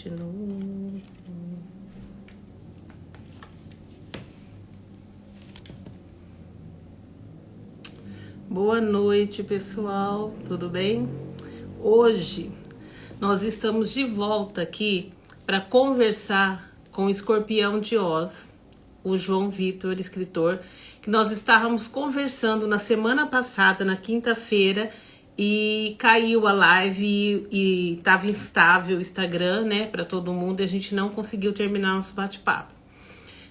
De novo. Boa noite, pessoal. Tudo bem? Hoje nós estamos de volta aqui para conversar com o Escorpião de Oz, o João Vitor, escritor, que nós estávamos conversando na semana passada, na quinta-feira, e caiu a live e estava instável o Instagram, né, para todo mundo, e a gente não conseguiu terminar nosso bate-papo.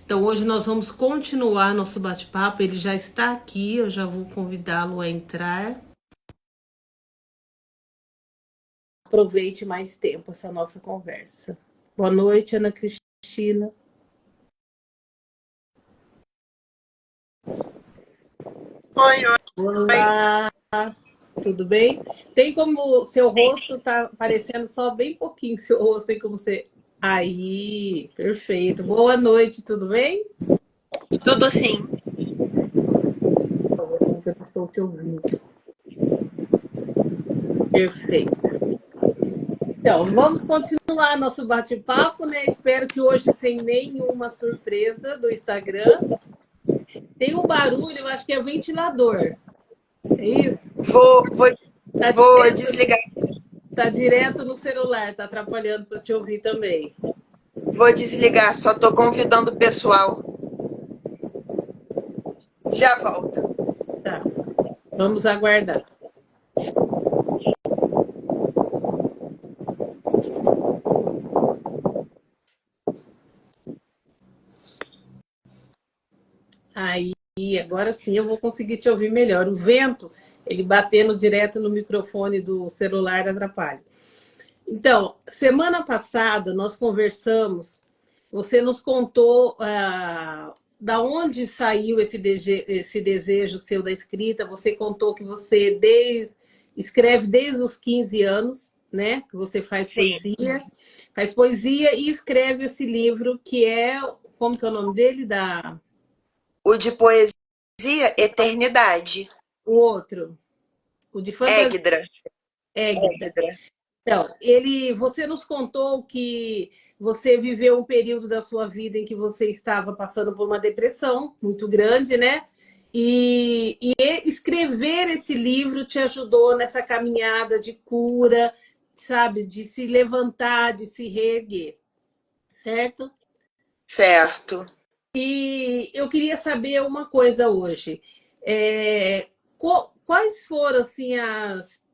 Então hoje nós vamos continuar nosso bate-papo, ele já está aqui, eu já vou convidá-lo a entrar. Aproveite mais tempo essa nossa conversa. Boa noite, Ana Cristina. Oi, Olá, tudo bem? Tem como seu rosto tá aparecendo só bem pouquinho, seu rosto tem como ser... Aí, perfeito. Boa noite, tudo bem? tudo sim. Como que eu estou te ouvindo? Perfeito. Então, vamos continuar nosso bate-papo, né? Espero que hoje sem nenhuma surpresa do Instagram. Tem um barulho, eu acho que é ventilador. É isso? Vou, vou, Tá vou direto, desligar. tá direto no celular, tá atrapalhando para te ouvir também. Vou desligar. Só tô convidando o pessoal. Já volto. Tá, vamos aguardar. Aí, agora sim eu vou conseguir te ouvir melhor. O vento, ele batendo direto no microfone do celular atrapalha. Então, semana passada nós conversamos, você nos contou da onde saiu esse desejo seu da escrita, você contou que você escreve desde os 15 anos, né? Que você Sim. faz poesia e escreve esse livro que é, como que é o nome dele? O de poesia, Eternidade. O outro, o de fantasia, Égdra. Égida. Então, você nos contou que você viveu um período da sua vida em que você estava passando por uma depressão muito grande, né? E escrever esse livro te ajudou nessa caminhada de cura, sabe? De se levantar, de se reerguer, certo? Certo. E eu queria saber uma coisa hoje. Quais foram assim,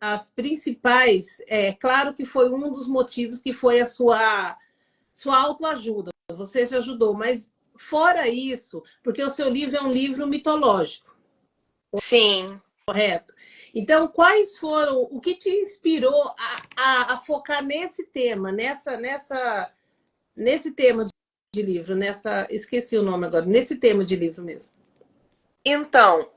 as principais? Claro que foi um dos motivos que foi a sua autoajuda. Você se ajudou, mas fora isso, porque o seu livro é um livro mitológico, Sim. correto? Então, quais foram, o que te inspirou a focar nesse tema, nesse tema de livro, esqueci o nome agora, nesse tema de livro mesmo. Então,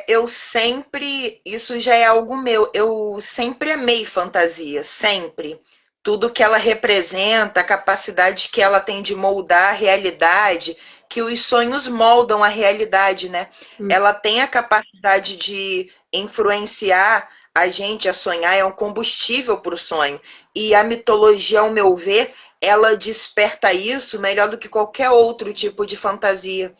eu sempre, isso já é algo meu, eu sempre amei fantasia, sempre. Tudo que ela representa, a capacidade que ela tem de moldar a realidade, que os sonhos moldam a realidade, né? Ela tem a capacidade de influenciar a gente a sonhar, é um combustível para o sonho. E a mitologia, ao meu ver, ela desperta isso melhor do que qualquer outro tipo de fantasia.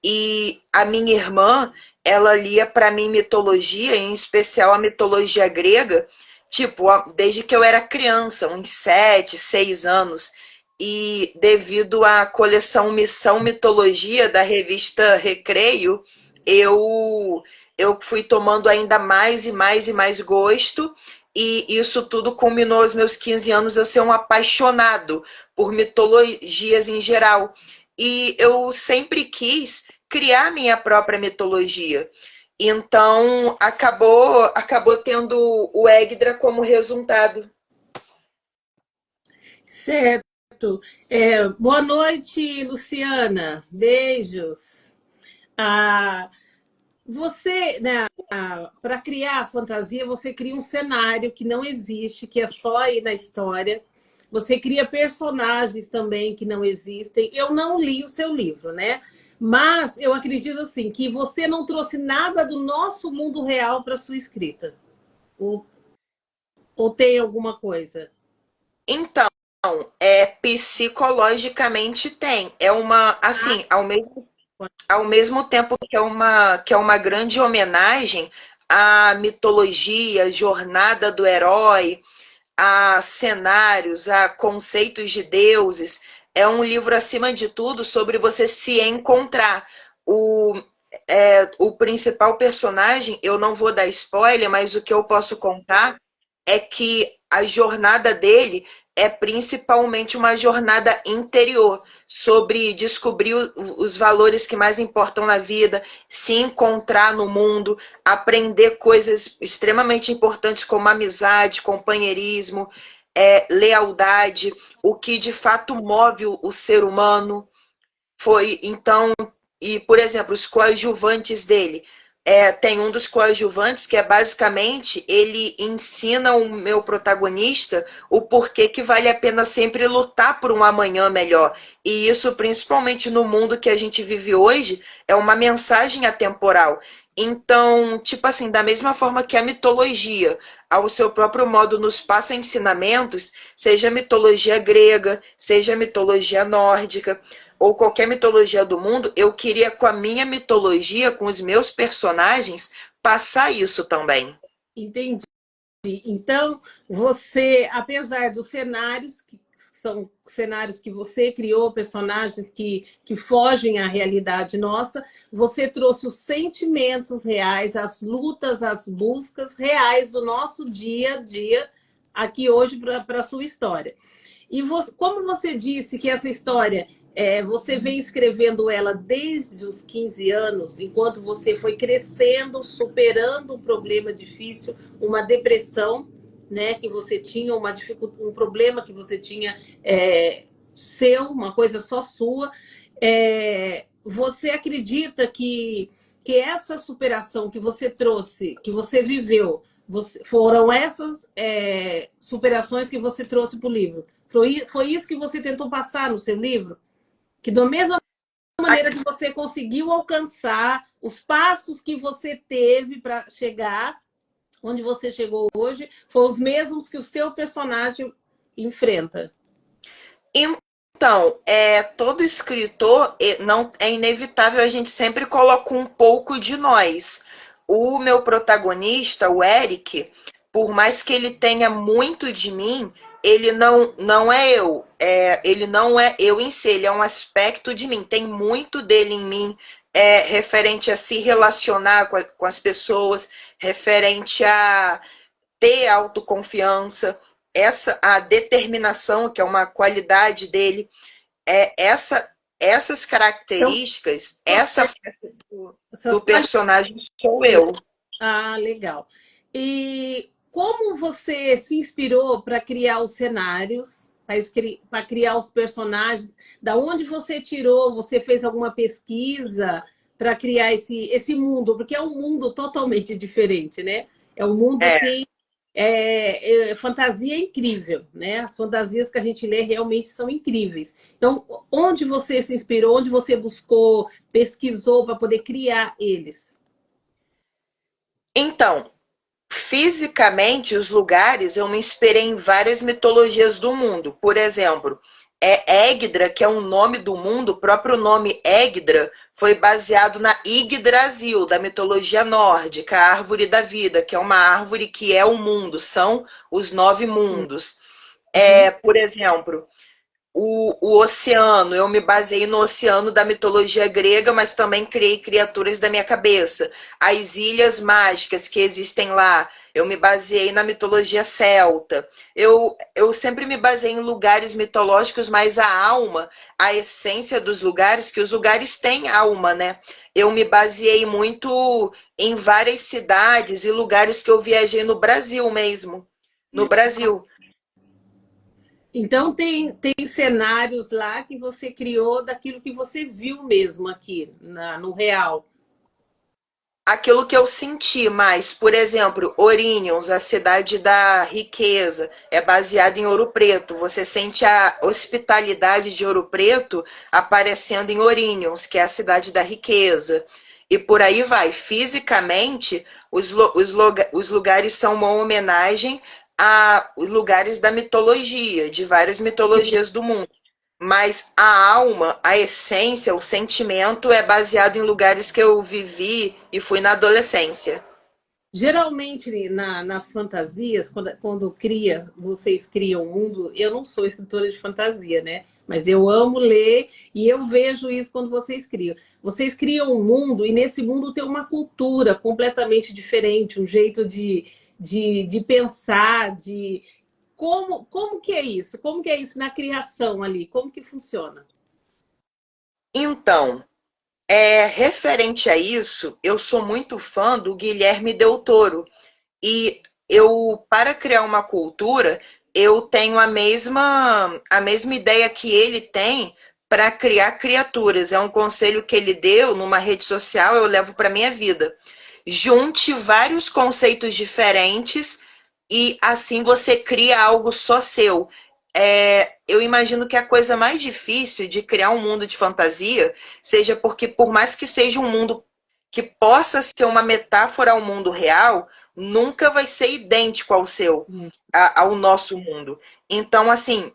E a minha irmã, ela lia para mim mitologia, em especial a mitologia grega, tipo, desde que eu era criança, uns 7, 6 anos. E devido à coleção Missão Mitologia da revista Recreio, eu eu fui tomando ainda mais e mais e mais gosto, e isso tudo culminou aos meus 15 anos eu ser um apaixonado por mitologias em geral. E eu sempre quis criar minha própria mitologia. Então acabou tendo o Égdra como resultado. Certo. Boa noite, Luciana. Beijos. Ah, você, né, para criar a fantasia, você cria um cenário que não existe, que é só aí na história. Você cria personagens também que não existem. Eu não li o seu livro, né? Mas eu acredito assim que você não trouxe nada do nosso mundo real para sua escrita. Ou, ou tem alguma coisa? Então, Psicologicamente tem. É uma, assim, ao mesmo tempo que é uma grande homenagem à mitologia, jornada do herói, a cenários, a conceitos de deuses. É um livro, acima de tudo, sobre você se encontrar. O, o principal personagem, eu não vou dar spoiler, mas o que eu posso contar é que a jornada dele é principalmente uma jornada interior, sobre descobrir os valores que mais importam na vida, se encontrar no mundo, aprender coisas extremamente importantes como amizade, companheirismo, lealdade, o que de fato move o ser humano. Foi então, e por exemplo, os coadjuvantes dele. Tem um dos coadjuvantes que é basicamente ele ensina o meu protagonista o porquê que vale a pena sempre lutar por um amanhã melhor. E isso, principalmente no mundo que a gente vive hoje, é uma mensagem atemporal. Então, tipo assim, da mesma forma que a mitologia, ao seu próprio modo, nos passa ensinamentos, seja a mitologia grega, seja a mitologia nórdica, ou qualquer mitologia do mundo, eu queria com a minha mitologia, com os meus personagens, passar isso também. Entendi. Então, você, apesar dos cenários, que são cenários que você criou, personagens que fogem à realidade nossa, você trouxe os sentimentos reais, as lutas, as buscas reais do nosso dia a dia aqui hoje para a sua história. E você, como você disse que essa história, você vem escrevendo ela desde os 15 anos, enquanto você foi crescendo, superando um problema difícil, uma depressão, né, que você tinha, um problema que você tinha seu, uma coisa só sua. Você acredita que essa superação que você trouxe, que você viveu, foram essas superações que você trouxe para o livro? Foi isso que você tentou passar no seu livro? Que da mesma maneira que você conseguiu alcançar os passos que você teve para chegar onde você chegou hoje, foram os mesmos que o seu personagem enfrenta. Então, todo escritor, não é inevitável, a gente sempre coloca um pouco de nós. O meu protagonista, o Eric, por mais que ele tenha muito de mim, ele não é eu. Ele não é eu em si, ele é um aspecto de mim. Tem muito dele em mim, referente a se relacionar com as pessoas, referente a ter autoconfiança, a determinação, que é uma qualidade dele, essas Então, características, essa você, face do essas qualidades. personagem sou eu. Ah, legal. E como você se inspirou para criar os cenários, para criar os personagens? Da onde você tirou? Você fez alguma pesquisa para criar esse mundo? Porque é um mundo totalmente diferente, né? É um mundo É, assim, fantasia incrível, né? As fantasias que a gente lê realmente são incríveis. Então, onde você se inspirou? Onde você buscou, pesquisou para poder criar eles? então, fisicamente, os lugares, eu me inspirei em várias mitologias do mundo. Por exemplo, Égdra, que é um nome do mundo, o próprio nome Égdra foi baseado na Yggdrasil, da mitologia nórdica, a árvore da vida, que é uma árvore que é o mundo, são os 9 mundos. Uhum. Por exemplo, o oceano, eu me baseei no oceano da mitologia grega, mas também criei criaturas da minha cabeça. As ilhas mágicas que existem lá, eu me baseei na mitologia celta. Eu sempre me baseei em lugares mitológicos, mas a alma, a essência dos lugares, que os lugares têm alma, né? Eu me baseei muito em várias cidades e lugares que eu viajei no Brasil mesmo. No Brasil. Então tem cenários lá que você criou daquilo que você viu mesmo aqui no real. Aquilo que eu senti mais, por exemplo, Ourinhos, a cidade da riqueza, é baseada em Ouro Preto. Você sente a hospitalidade de Ouro Preto aparecendo em Ourinhos, que é a cidade da riqueza. E por aí vai. Fisicamente, os lugares são uma homenagem a lugares da mitologia, de várias mitologias do mundo. Mas a alma, a essência, o sentimento é baseado em lugares que eu vivi e fui na adolescência. Geralmente, nas fantasias, quando vocês criam um mundo, eu não sou escritora de fantasia, né? Mas eu amo ler e eu vejo isso quando vocês criam. Vocês criam um mundo e nesse mundo tem uma cultura completamente diferente, um jeito de pensar, de... como que é isso? Como que é isso na criação ali? Como que funciona? Então, referente a isso, eu sou muito fã do Guilherme Del Toro. E eu, para criar uma cultura, eu tenho a mesma ideia que ele tem para criar criaturas. É um conselho que ele deu numa rede social, eu levo para minha vida. Junte vários conceitos diferentes e assim você cria algo só seu. Eu imagino que a coisa mais difícil de criar um mundo de fantasia seja porque, por mais que seja um mundo que possa ser uma metáfora ao mundo real, nunca vai ser idêntico ao seu, ao nosso mundo. Então, assim,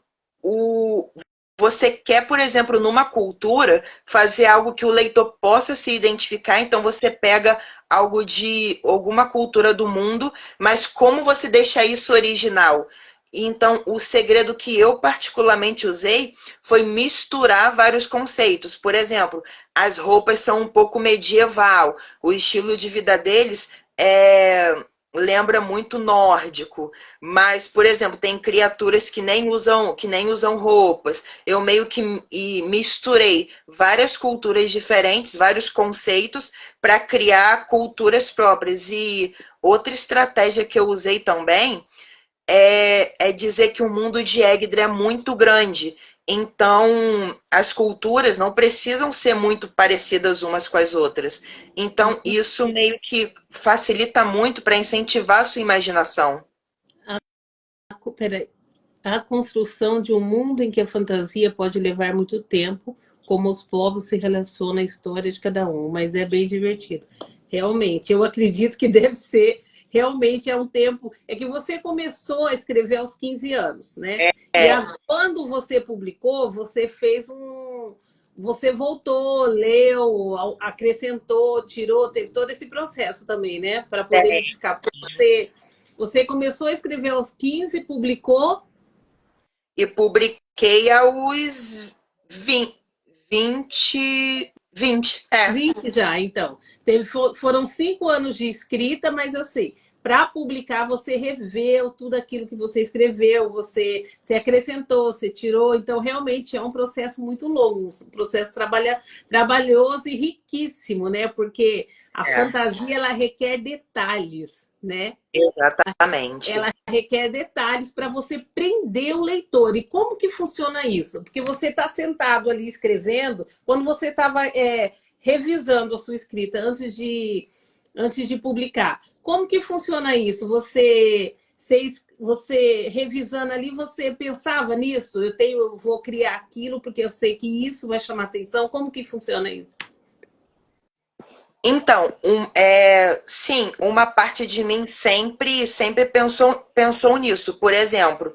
você quer, por exemplo, numa cultura, fazer algo que o leitor possa se identificar, então você pega algo de alguma cultura do mundo, mas como você deixa isso original? Então, o segredo que eu particularmente usei foi misturar vários conceitos. Por exemplo, as roupas são um pouco medieval, o estilo de vida deles lembra muito nórdico, mas, por exemplo, tem criaturas que nem usam roupas. Eu meio que misturei várias culturas diferentes, vários conceitos para criar culturas próprias. E outra estratégia que eu usei também é dizer que o mundo de Égidra é muito grande. Então, as culturas não precisam ser muito parecidas umas com as outras. Então, isso meio que facilita muito para incentivar a sua imaginação. Peraí. A construção de um mundo em que a fantasia pode levar muito tempo, como os povos se relacionam à história de cada um, mas é bem divertido. Realmente, eu acredito que deve ser, realmente é um tempo. É que você começou a escrever aos 15 anos, né? E quando você publicou, você fez um. Você voltou, leu, acrescentou, tirou, teve todo esse processo também, né? Para poder É, modificar. Você começou a escrever aos 15, publicou. e publiquei aos 20. 20 já, então. Foram 5 anos de escrita, mas assim, para publicar, você reveu tudo aquilo que você escreveu, você acrescentou, você tirou. Então, realmente é um processo muito longo, um processo trabalhoso e riquíssimo, né? Porque a É, fantasia ela requer detalhes, né? exatamente. Ela requer detalhes para você prender o leitor. E como que funciona isso? Porque você está sentado ali escrevendo, quando você estava revisando a sua escrita antes de publicar. Como que funciona isso? Você revisando ali, você pensava nisso? Eu vou criar aquilo porque eu sei que isso vai chamar atenção. Como que funciona isso? Então, sim, uma parte de mim sempre pensou nisso. Por exemplo,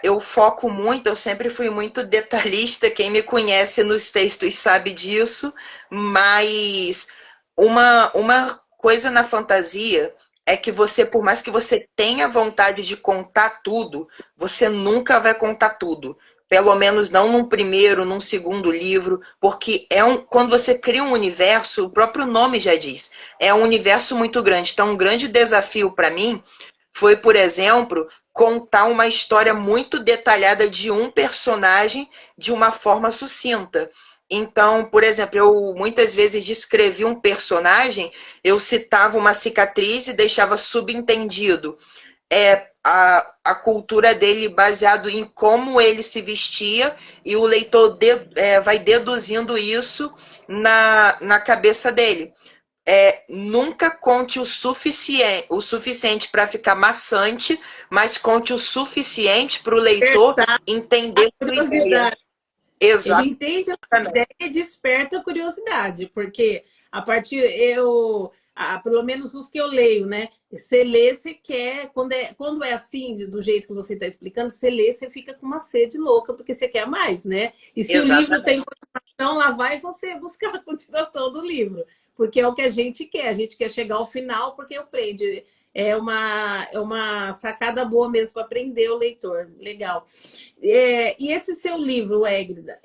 eu foco muito, eu sempre fui muito detalhista, quem me conhece nos textos sabe disso, mas uma coisa na fantasia é que você, por mais que você tenha vontade de contar tudo, você nunca vai contar tudo. Pelo menos não num primeiro, num segundo livro, porque quando você cria um universo, o próprio nome já diz, é um universo muito grande. Então, um grande desafio para mim foi, por exemplo, contar uma história muito detalhada de um personagem de uma forma sucinta. Então, por exemplo, eu muitas vezes descrevi um personagem, eu citava uma cicatriz e deixava subentendido a cultura dele baseado em como ele se vestia e o leitor vai deduzindo isso na cabeça dele. Nunca conte o suficiente para ficar maçante, mas conte o suficiente para o leitor entender a sua ideia. Curiosidade. Ele Exatamente. entende a ideia e desperta a curiosidade, porque a partir eu pelo menos os que eu leio, né? Você lê, você quer, quando é assim, do jeito que você está explicando, você lê, você fica com uma sede louca, porque você quer mais, né? E se o livro tem Exatamente. continuação, lá vai você buscar a continuação do livro, porque é o que a gente quer chegar ao final, porque eu prende. É uma sacada boa mesmo para aprender o leitor. Legal. E esse seu livro, Égida,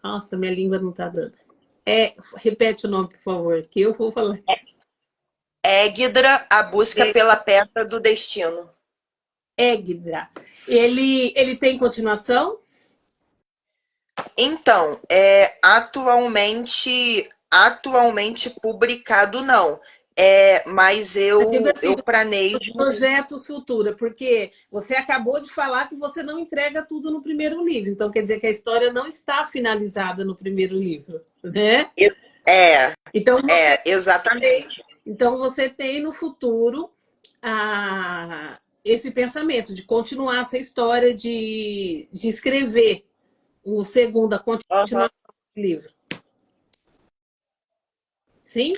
nossa, minha língua não está dando. Repete o nome, por favor, que eu vou falar. Égidra, a busca É, pela pedra do destino. Égida. Ele tem continuação? Então, atualmente publicado não. Mas Eu digo assim, eu planejo. projetos futuros, porque você acabou de falar que você não entrega tudo no primeiro livro. Então, quer dizer que a história não está finalizada no primeiro livro, né? É, Então, exatamente. você tem no futuro esse pensamento de continuar essa história de escrever o segundo, a Aham. continuação do livro. Sim?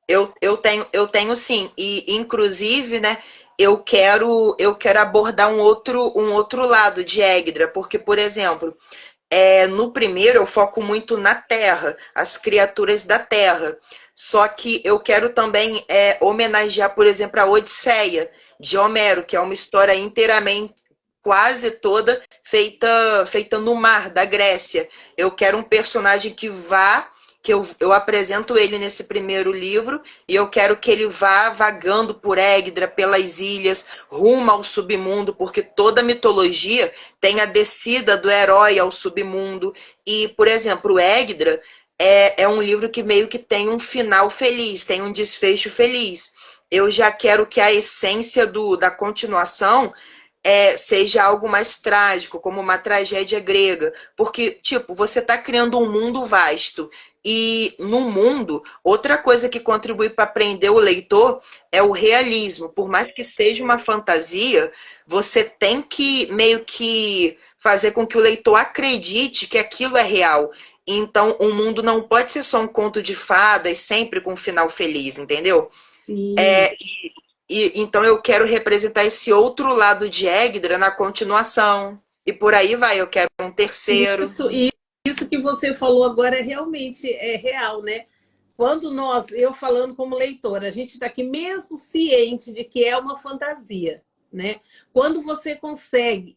Eu tenho sim. E, inclusive, né, eu quero abordar um outro lado de Égidra, porque, por exemplo, no primeiro eu foco muito na Terra, as criaturas da Terra. Só que eu quero também homenagear, por exemplo, a Odisseia de Homero, que é uma história inteiramente, quase toda, feita no mar da Grécia. Eu quero um personagem que eu apresento ele nesse primeiro livro, e eu quero que ele vá vagando por Égidra, pelas ilhas, rumo ao submundo, porque toda mitologia tem a descida do herói ao submundo. E, por exemplo, o Égidra é um livro que meio que tem um final feliz, tem um desfecho feliz. Eu já quero que a essência da continuação seja algo mais trágico, como uma tragédia grega. Porque, tipo, você está criando um mundo vasto. E no mundo, outra coisa que contribui para prender o leitor é o realismo. Por mais que seja uma fantasia, você tem que meio que fazer com que o leitor acredite que aquilo é real. Então, o mundo não pode ser só um conto de fadas, sempre com um final feliz, entendeu? Sim. É, então eu quero representar esse outro lado de Égidra na continuação. E por aí vai, eu quero um terceiro. Isso que você falou agora realmente é real, né? Quando eu falando como leitora, a gente está aqui mesmo ciente de que é uma fantasia, né? Quando você consegue,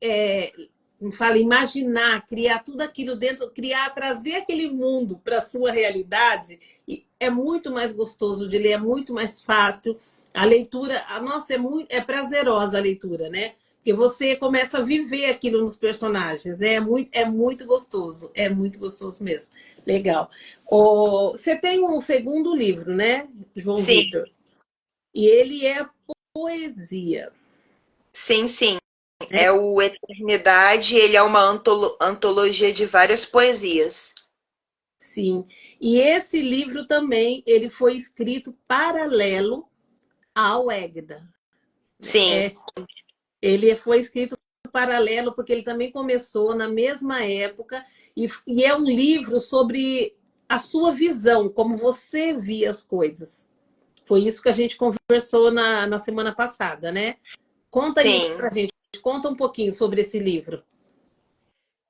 imaginar, criar tudo aquilo dentro, trazer aquele mundo para a sua realidade, é muito mais gostoso de ler, é muito mais fácil. A leitura, nossa, é prazerosa a leitura, né? Porque você começa a viver aquilo nos personagens, né? É muito gostoso mesmo. Legal. Você tem um segundo livro, né, João Sim, Vitor? E ele é poesia, sim. né? É o Eternidade, ele é uma antologia de várias poesias. Sim. E esse livro também, ele foi escrito paralelo ao Égida. Sim, Ele foi escrito paralelo porque ele também começou na mesma época e é um livro sobre a sua visão, como você via as coisas. Foi isso que a gente conversou na semana passada, né? Conta isso sim. pra gente. Conta um pouquinho sobre esse livro.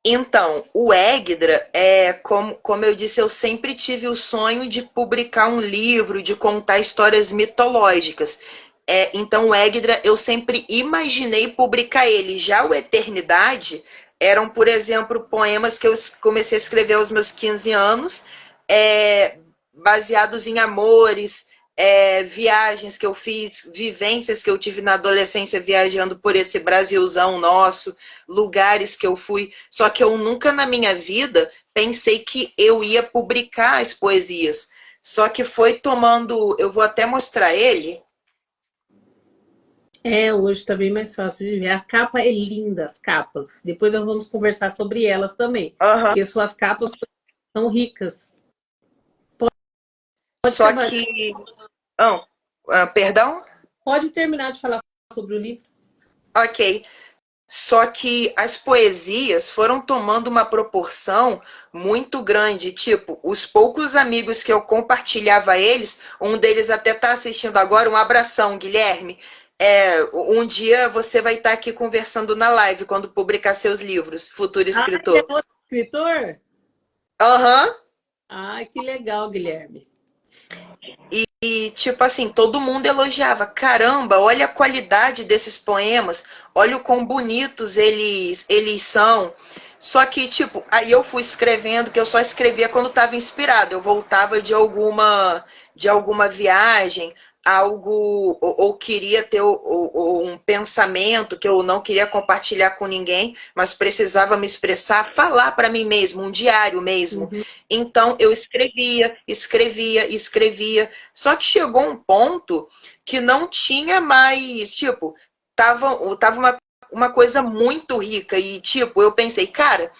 Então, o Égidra, como eu disse, eu sempre tive o sonho de publicar um livro, de contar histórias mitológicas. Então, o Égidra, eu sempre imaginei publicar ele. Já o Eternidade eram, por exemplo, poemas que eu comecei a escrever aos meus 15 anos, baseados em amores, viagens que eu fiz, vivências que eu tive na adolescência viajando por esse Brasilzão nosso, lugares que eu fui. Só que eu nunca na minha vida pensei que eu ia publicar as poesias. Só que foi tomando. Eu vou até mostrar ele. Hoje está bem mais fácil de ver. A capa é linda, as capas. Depois nós vamos conversar sobre elas também, Uhum. porque suas capas são ricas. Pode Só acabar, que. Oh, perdão? pode terminar de falar sobre o livro. Ok. Só que as poesias foram tomando uma proporção muito grande. Tipo, os poucos amigos que eu compartilhava eles, um deles até está assistindo agora, um abração, Guilherme. Um dia você vai estar aqui conversando na live quando publicar seus livros, futuro Ah, ele é escritor. outro escritor? Aham. Ai, que legal, Guilherme. E, tipo assim, todo mundo elogiava. Caramba, olha a qualidade desses poemas, olha o quão bonitos eles são. Só que, tipo, aí eu fui escrevendo, que eu só escrevia quando estava inspirado. Eu voltava de alguma viagem, algo, ou queria ter ou um pensamento que eu não queria compartilhar com ninguém, mas precisava me expressar, falar para mim mesmo, um diário mesmo. Uhum. Então eu escrevia, escrevia, escrevia. Só que chegou um ponto que não tinha mais, tipo, tava uma coisa muito rica. E, tipo, eu pensei, cara,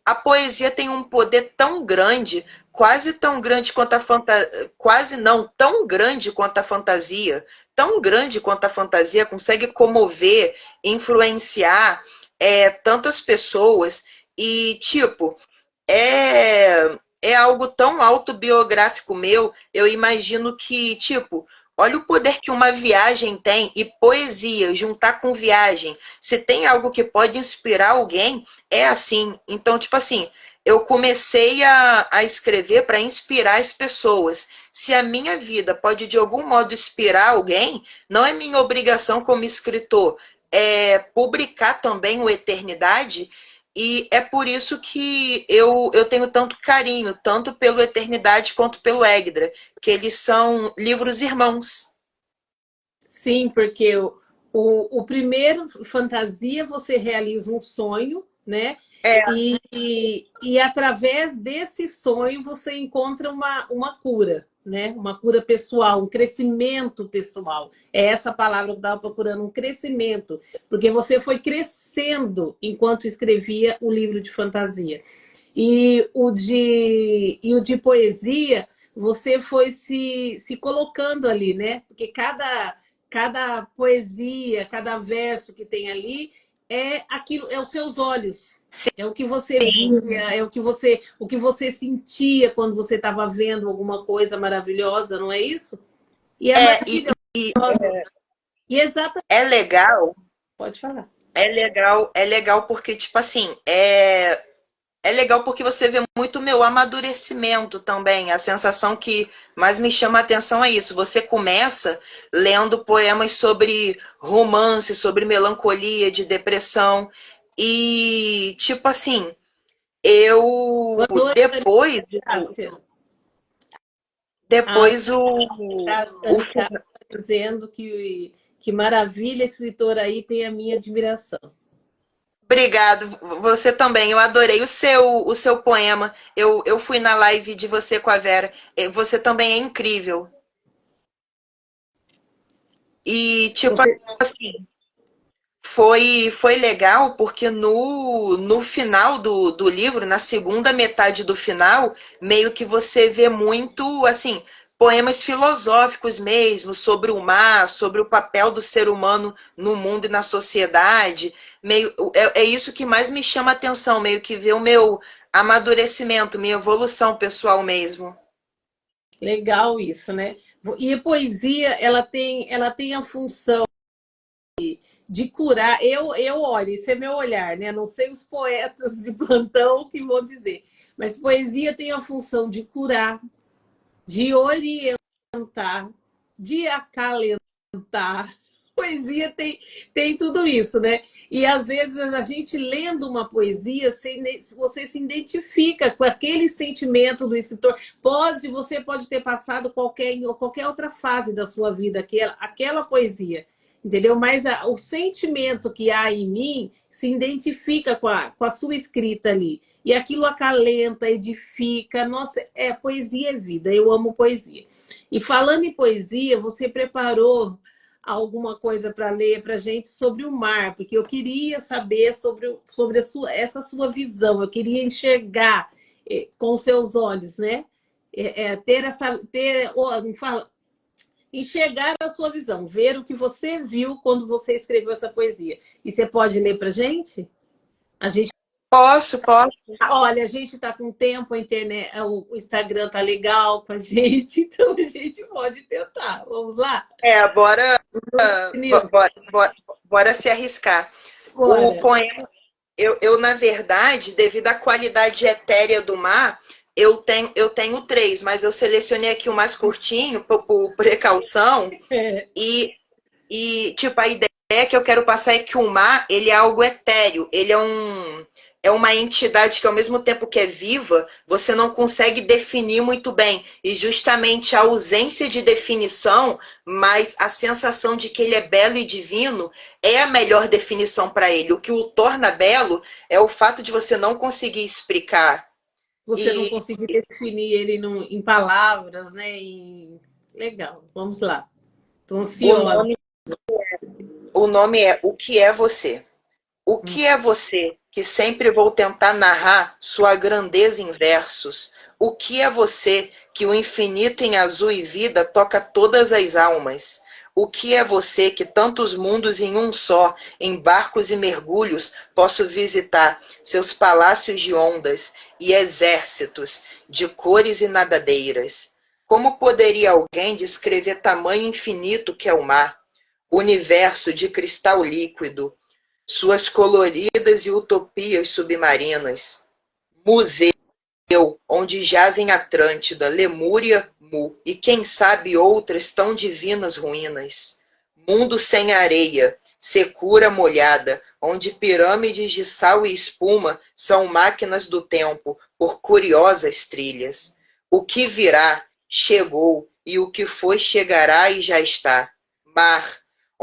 a poesia tem um poder tão grande, quase tão grande quanto a fantasia, quase não, tão grande quanto a fantasia, tão grande quanto a fantasia, consegue comover, influenciar tantas pessoas. E, tipo, é algo tão autobiográfico meu, eu imagino que, tipo, olha o poder que uma viagem tem e poesia, juntar com viagem. Se tem algo que pode inspirar alguém, é assim. Então, tipo assim, eu comecei a escrever para inspirar as pessoas. Se a minha vida pode de algum modo inspirar alguém, não é minha obrigação como escritor publicar também o Eternidade. E é por isso que eu tenho tanto carinho, tanto pelo Eternidade quanto pelo Égdra, que eles são livros irmãos. Sim, porque o primeiro, fantasia, você realiza um sonho, né? E através desse sonho você encontra uma cura, né? Uma cura pessoal, um crescimento pessoal. É essa palavra que eu estava procurando, um crescimento, porque você foi crescendo enquanto escrevia o livro de fantasia. E o de poesia, você foi se colocando ali, né? Porque cada poesia, cada verso que tem ali é aquilo, é os seus olhos. É o que você via, é o que você sentia quando você estava vendo alguma coisa maravilhosa, não é isso? E é É, e, maravilhoso. e E exatamente, é legal, pode falar. é legal porque, tipo assim, é legal porque você vê muito o meu amadurecimento também. A sensação que mais me chama a atenção é isso. Você começa lendo poemas sobre romance, sobre melancolia, de depressão. E, tipo assim, eu Boa noite, depois, Cássia. A depois o Anicásia está dizendo que maravilha, escritora aí tem a minha admiração. Obrigado, você também. Eu adorei o seu poema. Eu fui na live de você com a Vera. Você também é incrível. E, tipo Você, assim, foi legal porque no final do livro, na segunda metade do final, meio que você vê muito, assim, poemas filosóficos mesmo, sobre o mar, sobre o papel do ser humano no mundo e na sociedade. É isso que mais me chama a atenção, meio que ver o meu amadurecimento, minha evolução pessoal mesmo. legal isso, né? E a poesia, ela tem a função de curar. Olha, isso é meu olhar, né? Não sei os poetas de plantão que vão dizer, mas poesia tem a função de curar, de orientar, de acalentar. Poesia tem tudo isso, né? E às vezes a gente lendo uma poesia, você se identifica com aquele sentimento do escritor. Você pode ter passado qualquer outra fase da sua vida, aquela poesia, entendeu? Mas o sentimento que há em mim se identifica com a sua escrita ali. E aquilo acalenta, edifica. Nossa, poesia é vida. Eu amo poesia. E falando em poesia, você preparou alguma coisa para ler para a gente sobre o mar, porque eu queria saber sobre essa sua visão, eu queria enxergar com os seus olhos, né? Ter essa. Ter, oh, fala, enxergar a sua visão, ver o que você viu quando você escreveu essa poesia. E você pode ler para gente? A gente, Posso. olha, a gente está com tempo, a internet, o Instagram tá legal com a gente, então a gente pode tentar. Vamos lá? Bora, Nilson, bora se arriscar. O bora. poema, na verdade, devido à qualidade etérea do mar, eu tenho três, mas eu selecionei aqui o mais curtinho, por precaução, É, tipo, a ideia que eu quero passar é que o mar, ele é algo etéreo, ele é uma entidade que ao mesmo tempo que é viva, você não consegue definir muito bem. E justamente a ausência de definição, mas a sensação de que ele é belo e divino, é a melhor definição para ele. O que o torna belo é o fato de você não conseguir explicar. você não E conseguir definir ele em palavras, né? Legal, vamos lá. Estou o ansiosa. nome, o nome é O que é você? O que é você, que sempre vou tentar narrar sua grandeza em versos? O que é você, que o infinito em azul e vida toca todas as almas? O que é você, que tantos mundos em um só, em barcos e mergulhos, posso visitar seus palácios de ondas e exércitos de cores e nadadeiras? Como poderia alguém descrever tamanho infinito que é o mar, universo de cristal líquido, suas coloridas e utopias submarinas, museu onde jazem Atlântida, Lemúria, Mu e quem sabe outras tão divinas ruínas, mundo sem areia, secura molhada, onde pirâmides de sal e espuma são máquinas do tempo por curiosas trilhas. O que virá, chegou, e o que foi chegará e já está. Mar,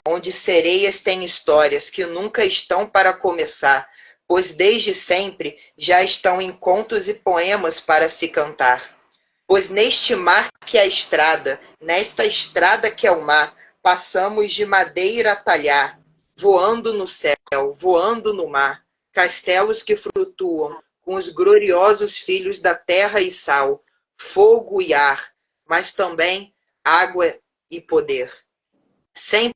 onde sereias têm histórias que nunca estão para começar, pois desde sempre já estão em contos e poemas para se cantar. Pois neste mar que é a estrada, nesta estrada que é o mar, passamos de madeira a talhar, voando no céu, voando no mar, castelos que flutuam com os gloriosos filhos da terra e sal, fogo e ar, mas também água e poder. Sempre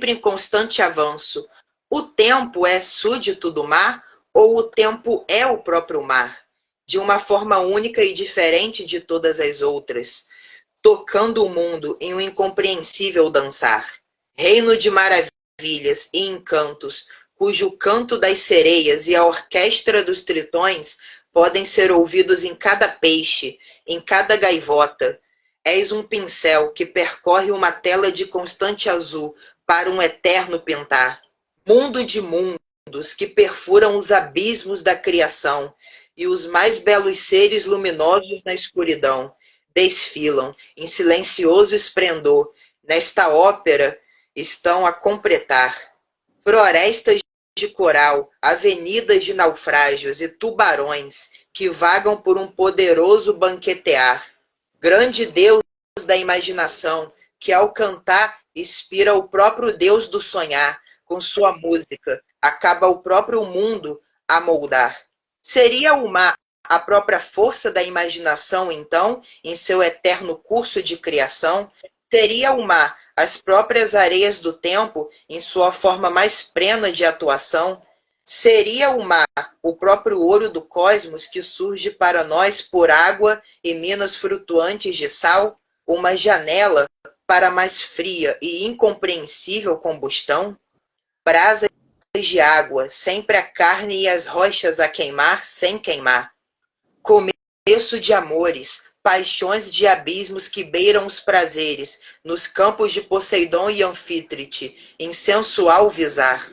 em constante avanço. O tempo é súdito do mar ou o tempo é o próprio mar? De uma forma única e diferente de todas as outras, tocando o mundo em um incompreensível dançar. Reino de maravilhas e encantos, cujo canto das sereias e a orquestra dos tritões podem ser ouvidos em cada peixe, em cada gaivota. És um pincel que percorre uma tela de constante azul para um eterno pintar. Mundo de mundos que perfuram os abismos da criação e os mais belos seres luminosos na escuridão desfilam em silencioso esplendor. Nesta ópera estão a completar florestas de coral, avenidas de naufrágios e tubarões que vagam por um poderoso banquetear. Grande Deus da imaginação, que ao cantar inspira o próprio Deus do sonhar, com sua música, acaba o próprio mundo a moldar. Seria o mar a própria força da imaginação, então, em seu eterno curso de criação? Seria o mar as próprias areias do tempo, em sua forma mais plena de atuação? Seria o mar o próprio ouro do cosmos que surge para nós por água e minas flutuantes de sal? Uma janela para a mais fria e incompreensível combustão? Brasas de água, sempre a carne e as rochas a queimar sem queimar. Começo de amores, paixões de abismos que beiram os prazeres, nos campos de Poseidon e Anfítrite, em sensual visar.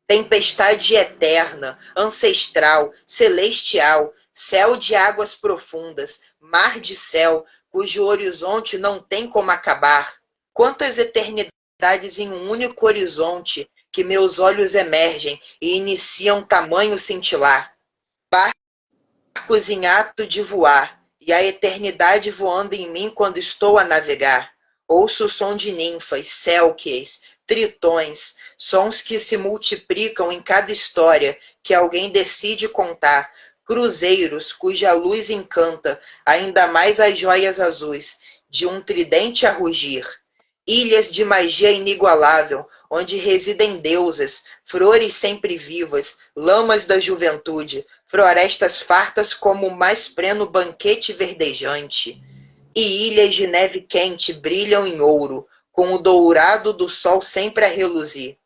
Tempestade eterna, ancestral, celestial, céu de águas profundas, mar de céu, cujo horizonte não tem como acabar. Quantas eternidades em um único horizonte que meus olhos emergem e iniciam tamanho cintilar. Barcos em ato de voar, e a eternidade voando em mim quando estou a navegar. Ouço o som de ninfas, selquias, tritões, sons que se multiplicam em cada história que alguém decide contar, cruzeiros cuja luz encanta ainda mais as joias azuis de um tridente a rugir. ilhas de magia inigualável, onde residem deusas, flores sempre vivas, lamas da juventude, florestas fartas como o mais pleno banquete verdejante, e ilhas de neve quente brilham em ouro, com o dourado do sol sempre a reluzir.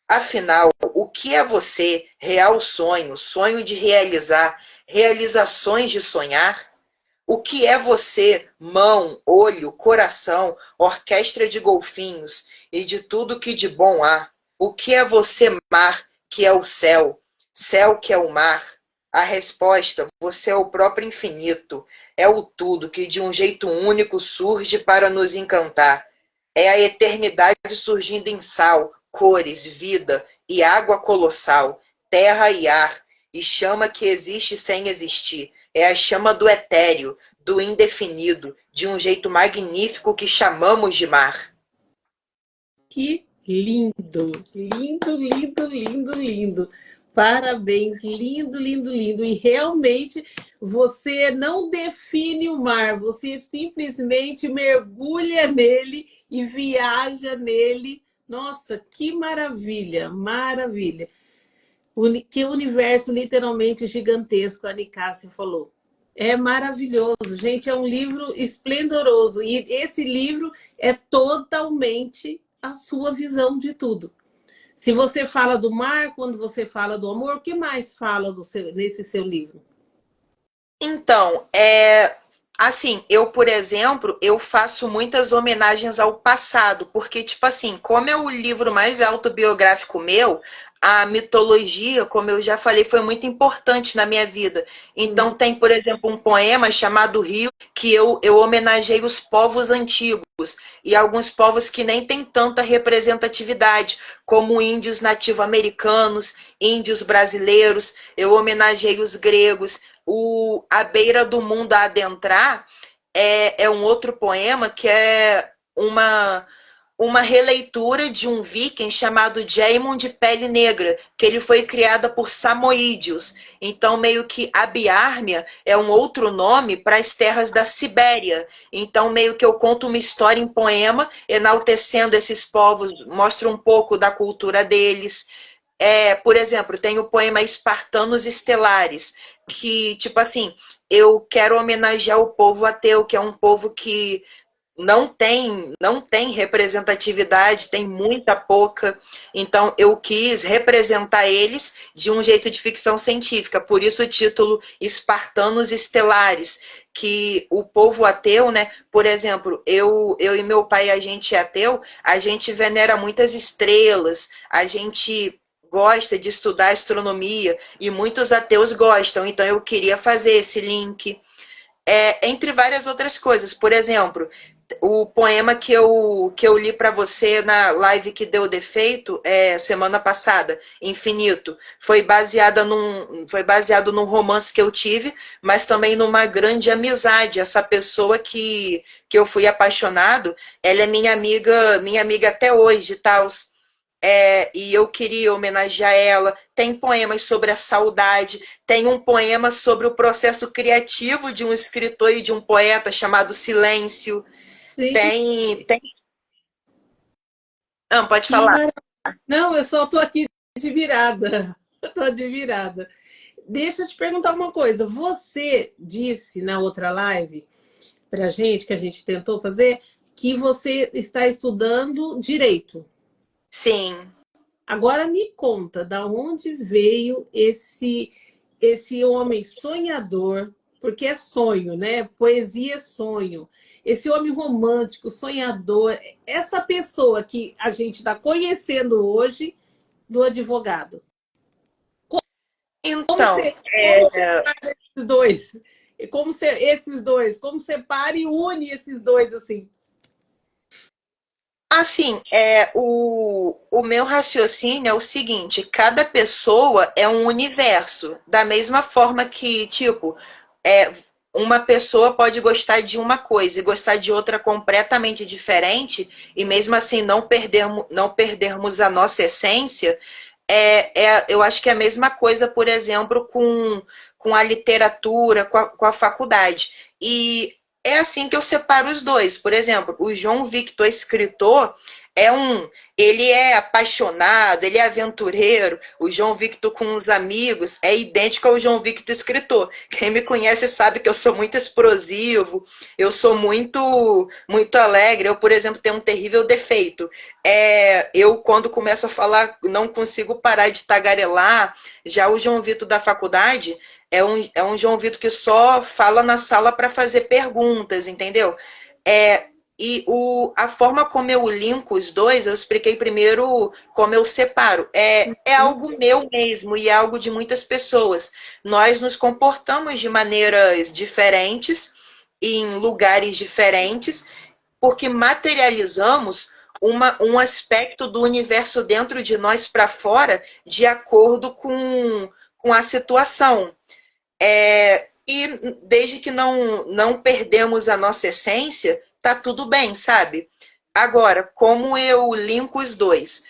Afinal, o que é você, real sonho, sonho de realizar, realizações de sonhar? O que é você, mão, olho, coração, orquestra de golfinhos e de tudo que de bom há? O que é você, mar, que é o céu, céu que é o mar? A resposta, você é o próprio infinito, é o tudo que de um jeito único surge para nos encantar. É a eternidade surgindo em sal, cores, vida e água colossal, terra e ar, e chama que existe sem existir. É a chama do etéreo, do indefinido, de um jeito magnífico que chamamos de mar. Que lindo, lindo, lindo, lindo, lindo. Parabéns, lindo, lindo, lindo. E realmente você não define o mar, você simplesmente mergulha nele e viaja nele. Nossa, que maravilha, maravilha. Que universo literalmente gigantesco, a Nicássia falou. É maravilhoso, gente, é um livro esplendoroso. E esse livro é totalmente a sua visão de tudo. Se você fala do mar, quando você fala do amor, o que mais fala nesse seu livro? Então, assim, eu, por exemplo, eu faço muitas homenagens ao passado, porque, tipo assim, como é o livro mais autobiográfico meu, a mitologia, como eu já falei, foi muito importante na minha vida. Então, tem, por exemplo, um poema chamado Rio, que eu homenageei os povos antigos e alguns povos que nem têm tanta representatividade, como índios nativo-americanos, índios brasileiros, eu homenageei os gregos, A Beira do Mundo a Adentrar é um outro poema que é uma releitura de um viking chamado Jaemon de Pele Negra, que ele foi criada por Samoídeos. Então, meio que Abiármia é um outro nome para as terras da Sibéria. Então, meio que eu conto uma história em poema, enaltecendo esses povos, mostro um pouco da cultura deles. Por exemplo, tem o poema Espartanos Estelares, que, tipo assim, eu quero homenagear o povo ateu, que é um povo que não tem representatividade, tem muita pouca. Então, eu quis representar eles de um jeito de ficção científica. Por isso o título Espartanos Estelares, que o povo ateu, né? Por exemplo, eu e meu pai, a gente é ateu, a gente venera muitas estrelas, a gente gosta de estudar astronomia e muitos ateus gostam. Então, eu queria fazer esse link. Entre várias outras coisas. Por exemplo, o poema que eu li para você na live que deu defeito semana passada, Infinito, foi baseado num romance que eu tive, mas também numa grande amizade. Essa pessoa que eu fui apaixonado, ela é minha amiga até hoje, tal. E eu queria homenagear ela. Tem poemas sobre a saudade, tem um poema sobre o processo criativo de um escritor e de um poeta chamado Silêncio. Sim, Tem. Não, pode que falar. maravilha. Não, eu só estou aqui de virada. Estou de virada. Deixa eu te perguntar uma coisa. Você disse na outra live para a gente, que a gente tentou fazer, que você está estudando direito. Sim. Agora me conta, da onde veio esse homem sonhador, porque é sonho, né? Poesia é sonho. Esse homem romântico, sonhador, essa pessoa que a gente está conhecendo hoje do advogado. Então, Como separa esses dois? Como separa e une esses dois assim? assim, o meu raciocínio é o seguinte: cada pessoa é um universo. Da mesma forma que, tipo, é, uma pessoa pode gostar de uma coisa e gostar de outra completamente diferente, e mesmo assim não perdermos a nossa essência. Eu acho que é a mesma coisa, por exemplo, com a literatura, com a faculdade. E é assim que eu separo os dois. Por exemplo, o João Victor, escritor, é um. Ele é apaixonado, ele é aventureiro. O João Victor com os amigos é idêntico ao João Victor, escritor. Quem me conhece sabe que eu sou muito explosivo, eu sou muito alegre. Eu, por exemplo, tenho um terrível defeito. Eu, quando começo a falar, não consigo parar de tagarelar. Já o João Victor da faculdade é um João Vitor que só fala na sala para fazer perguntas, entendeu? É, a forma como eu linko os dois, eu expliquei primeiro como eu separo. É algo meu mesmo e é algo de muitas pessoas. Nós nos comportamos de maneiras diferentes, em lugares diferentes, porque materializamos um aspecto do universo dentro de nós para fora, de acordo com a situação. E desde que não perdemos a nossa essência, tá tudo bem, sabe? Agora, como eu linko os dois?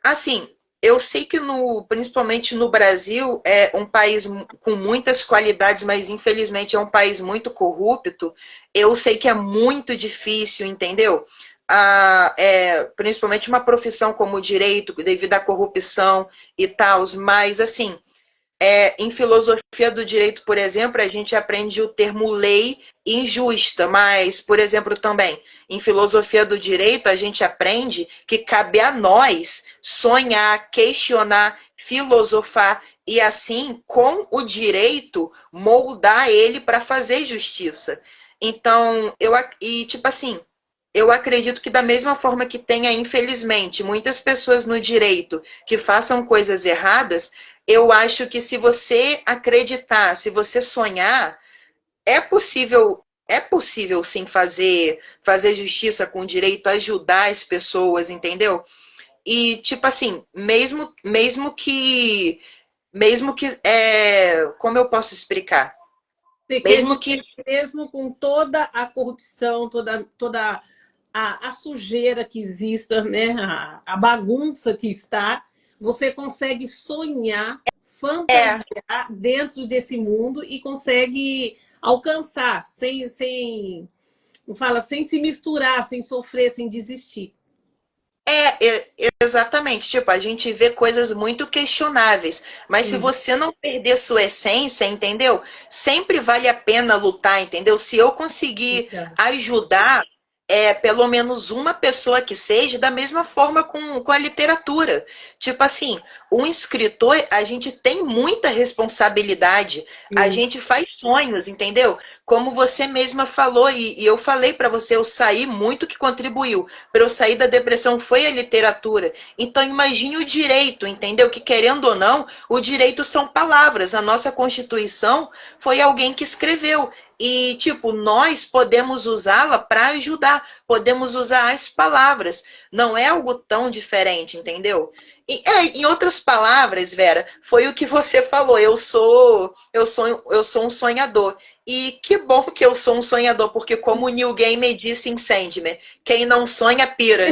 Assim, eu sei que principalmente no Brasil é um país com muitas qualidades, mas infelizmente é um país muito corrupto. Eu sei que é muito difícil, entendeu? Principalmente uma profissão como o direito, devido à corrupção e tal, mas assim, em filosofia do direito, por exemplo, a gente aprende o termo lei injusta, mas, por exemplo, também em filosofia do direito, a gente aprende que cabe a nós sonhar, questionar, filosofar e assim, com o direito, moldar ele para fazer justiça. Então, tipo assim, eu acredito que da mesma forma que tenha, infelizmente, muitas pessoas no direito que façam coisas erradas, eu acho que se você acreditar, se você sonhar, é possível sim fazer justiça com o direito, ajudar as pessoas, entendeu? E tipo assim, como eu posso explicar? Você quer Mesmo dizer que que mesmo com toda a corrupção, toda a sujeira que exista, né, a bagunça que está, você consegue sonhar, é, fantasiar dentro desse mundo e consegue alcançar, não fala, sem se misturar, sem sofrer, sem desistir. exatamente, tipo, a gente vê coisas muito questionáveis, mas se Uhum. você não perder sua essência, entendeu? Sempre vale a pena lutar, entendeu? Se eu conseguir Então, ajudar pelo menos uma pessoa que seja, da mesma forma com a literatura. Tipo assim, um escritor, a gente tem muita responsabilidade, a sim. gente faz sonhos, entendeu? Como você mesma falou, e eu falei para você, eu saí muito que contribuiu para eu sair da depressão foi a literatura. Então imagine o direito, entendeu? Que querendo ou não, o direito são palavras. A nossa Constituição foi alguém que escreveu. E, tipo, nós podemos usá-la para ajudar, podemos usar as palavras. Não é algo tão diferente, entendeu? Em outras palavras, Vera, foi o que você falou. Eu sou um sonhador. E que bom que eu sou um sonhador, porque como o Neil Gaiman disse em Sandman, quem não sonha, pira.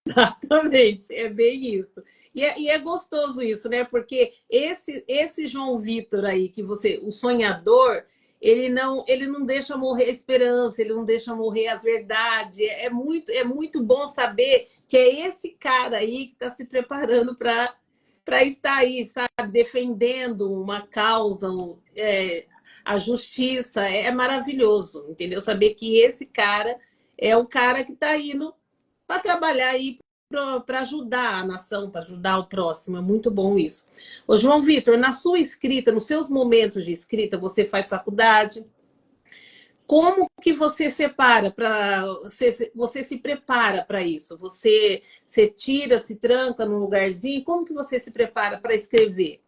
Exatamente, é bem isso. E é gostoso isso, né? Porque esse João Vitor aí, que você, o sonhador, ele não deixa morrer a esperança, ele não deixa morrer a verdade. É muito bom saber que é esse cara aí que está se preparando para estar aí, sabe, defendendo uma causa, a justiça. É maravilhoso, entendeu? Saber que esse cara é o cara que está indo para trabalhar aí para ajudar a nação, para ajudar o próximo. É muito bom isso. Ô, João Vitor, na sua escrita, nos seus momentos de escrita, você faz faculdade. Como que você separa para você se prepara para isso? Você tira, se tranca num lugarzinho? Como que você se prepara para escrever?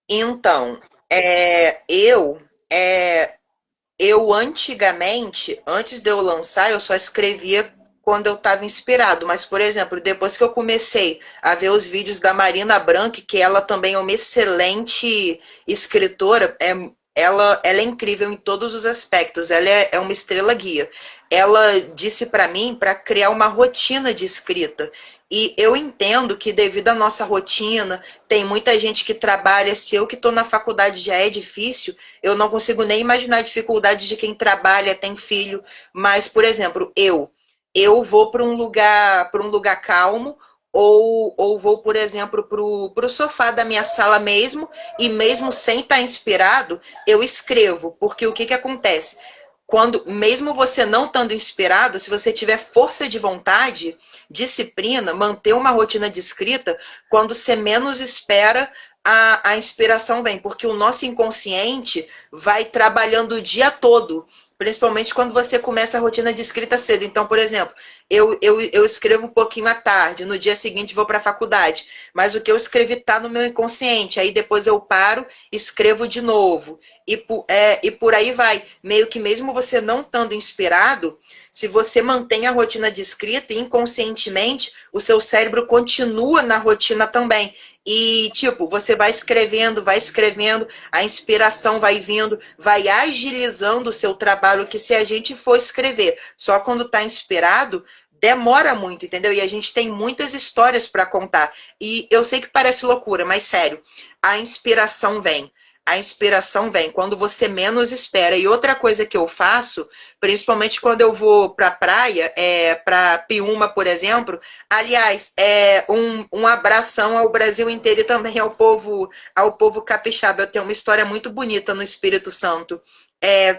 Então, é, eu, é, eu antigamente, antes de eu lançar, eu só escrevia quando eu estava inspirado. Mas, por exemplo, depois que eu comecei a ver os vídeos da Marina Branco, que ela também é uma excelente escritora, ela é incrível em todos os aspectos. Ela é uma estrela guia. Ela disse para mim para criar uma rotina de escrita. E eu entendo que devido à nossa rotina, tem muita gente que trabalha, se eu que estou na faculdade já é difícil, eu não consigo nem imaginar a dificuldade de quem trabalha, tem filho, mas, por exemplo, eu vou para um lugar calmo, ou vou, por exemplo, para o sofá da minha sala mesmo, e mesmo sem estar inspirado, eu escrevo, porque o que acontece? Quando, mesmo você não estando inspirado, se você tiver força de vontade, disciplina, manter uma rotina de escrita, quando você menos espera, a inspiração vem, porque o nosso inconsciente vai trabalhando o dia todo, principalmente quando você começa a rotina de escrita cedo. Então, por exemplo, eu escrevo um pouquinho à tarde, no dia seguinte vou para a faculdade, mas o que eu escrevi está no meu inconsciente, aí depois eu paro, escrevo de novo, e por aí vai. Meio que mesmo você não estando inspirado, se você mantém a rotina de escrita, inconscientemente, o seu cérebro continua na rotina também. E, tipo, você vai escrevendo, a inspiração vai vindo, vai agilizando o seu trabalho, que se a gente for escrever só quando está inspirado, demora muito, entendeu? E a gente tem muitas histórias para contar. E eu sei que parece loucura, mas sério, a inspiração vem. A inspiração vem quando você menos espera. E outra coisa que eu faço, principalmente quando eu vou para a praia, para Piúma, por exemplo, aliás, um abração ao Brasil inteiro e também ao povo capixaba. Eu tenho uma história muito bonita no Espírito Santo.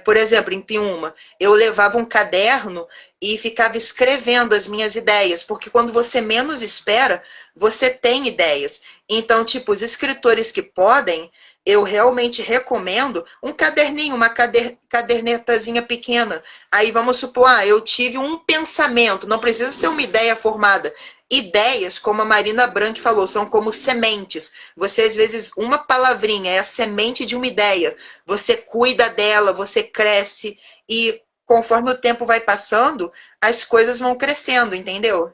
Por exemplo, em Piúma, eu levava um caderno e ficava escrevendo as minhas ideias, porque quando você menos espera, você tem ideias. Então, tipo, os escritores que podem, eu realmente recomendo um caderninho, uma cadernetazinha pequena. Aí vamos supor, eu tive um pensamento, não precisa ser uma ideia formada. Ideias, como a Marina Branco falou, são como sementes. Você, às vezes, uma palavrinha é a semente de uma ideia. Você cuida dela, você cresce e conforme o tempo vai passando, as coisas vão crescendo, entendeu?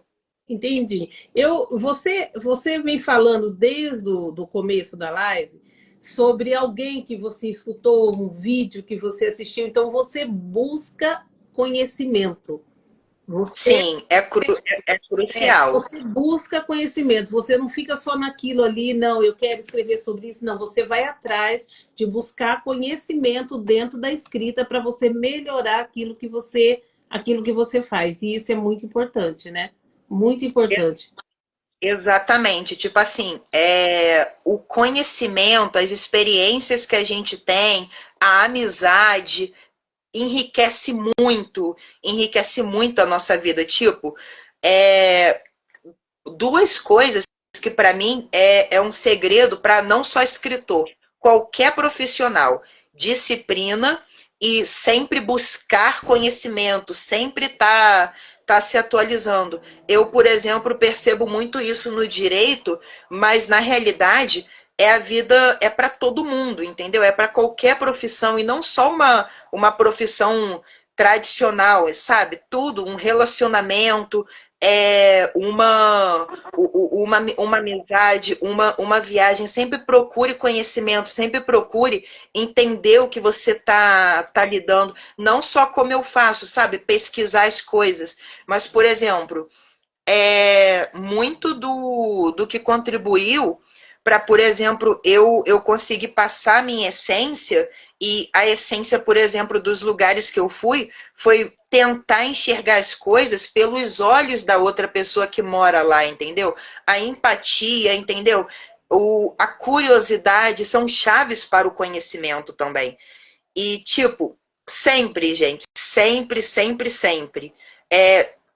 Entendi. Você vem falando desde o do começo da live sobre alguém que você escutou, um vídeo que você assistiu, então você busca conhecimento. Você, Sim, é crucial. você busca conhecimento, você não fica só naquilo ali, não, eu quero escrever sobre isso, não, você vai atrás de buscar conhecimento dentro da escrita para você melhorar aquilo que você faz. E isso é muito importante, né? Muito importante. Exatamente, tipo assim, o conhecimento, as experiências que a gente tem, a amizade, enriquece muito a nossa vida. Tipo, é, duas coisas que para mim é um segredo para não só escritor, qualquer profissional, disciplina e sempre buscar conhecimento, sempre tá se atualizando. Eu, por exemplo, percebo muito isso no direito, mas na realidade a vida é para todo mundo, entendeu? É para qualquer profissão e não só uma profissão tradicional, sabe? Tudo, um relacionamento, uma amizade, uma viagem. Sempre procure conhecimento, sempre procure entender o que você tá lidando. Não só como eu faço, sabe? Pesquisar as coisas. Mas, por exemplo, muito do que contribuiu para, por exemplo, eu conseguir passar a minha essência e a essência, por exemplo, dos lugares que eu fui, foi tentar enxergar as coisas pelos olhos da outra pessoa que mora lá, entendeu? A empatia, entendeu? A curiosidade são chaves para o conhecimento também. E, tipo, sempre, gente, sempre, sempre, sempre.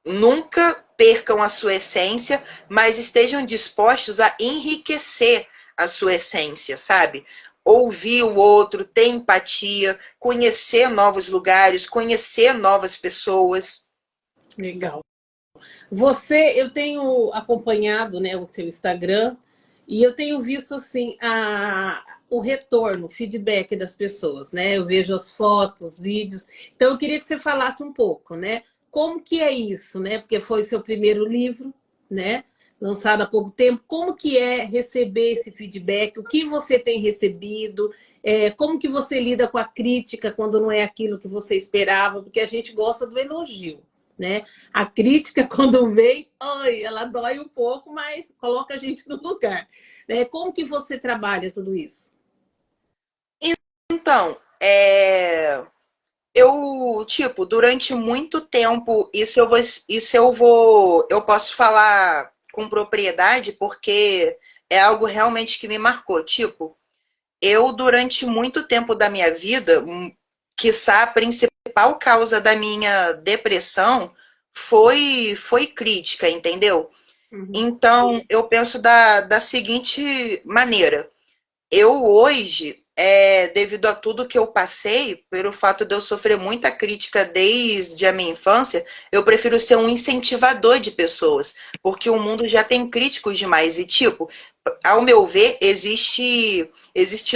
Nunca percam a sua essência, mas estejam dispostos a enriquecer a sua essência, sabe? Ouvir o outro, ter empatia, conhecer novos lugares, conhecer novas pessoas. Legal. Eu tenho acompanhado, né, o seu Instagram e eu tenho visto assim o retorno, o feedback das pessoas, né? Eu vejo as fotos, vídeos. Então eu queria que você falasse um pouco, né? Como que é isso, né? Porque foi seu primeiro livro, né? Lançado há pouco tempo. Como que é receber esse feedback? O que você tem recebido? Como que você lida com a crítica quando não é aquilo que você esperava? Porque a gente gosta do elogio. né? A crítica, quando vem, oi, ela dói um pouco, mas coloca a gente no lugar, né? Como que você trabalha tudo isso? Então, eu, tipo, durante muito tempo, eu posso falar com propriedade, porque é algo realmente que me marcou. Tipo, eu, durante muito tempo da minha vida, quiçá a principal causa da minha depressão foi crítica, entendeu? Uhum. Então, eu penso da seguinte maneira. Eu hoje, devido a tudo que eu passei, pelo fato de eu sofrer muita crítica desde a minha infância, eu prefiro ser um incentivador de pessoas, porque o mundo já tem críticos demais. E, tipo, ao meu ver, existe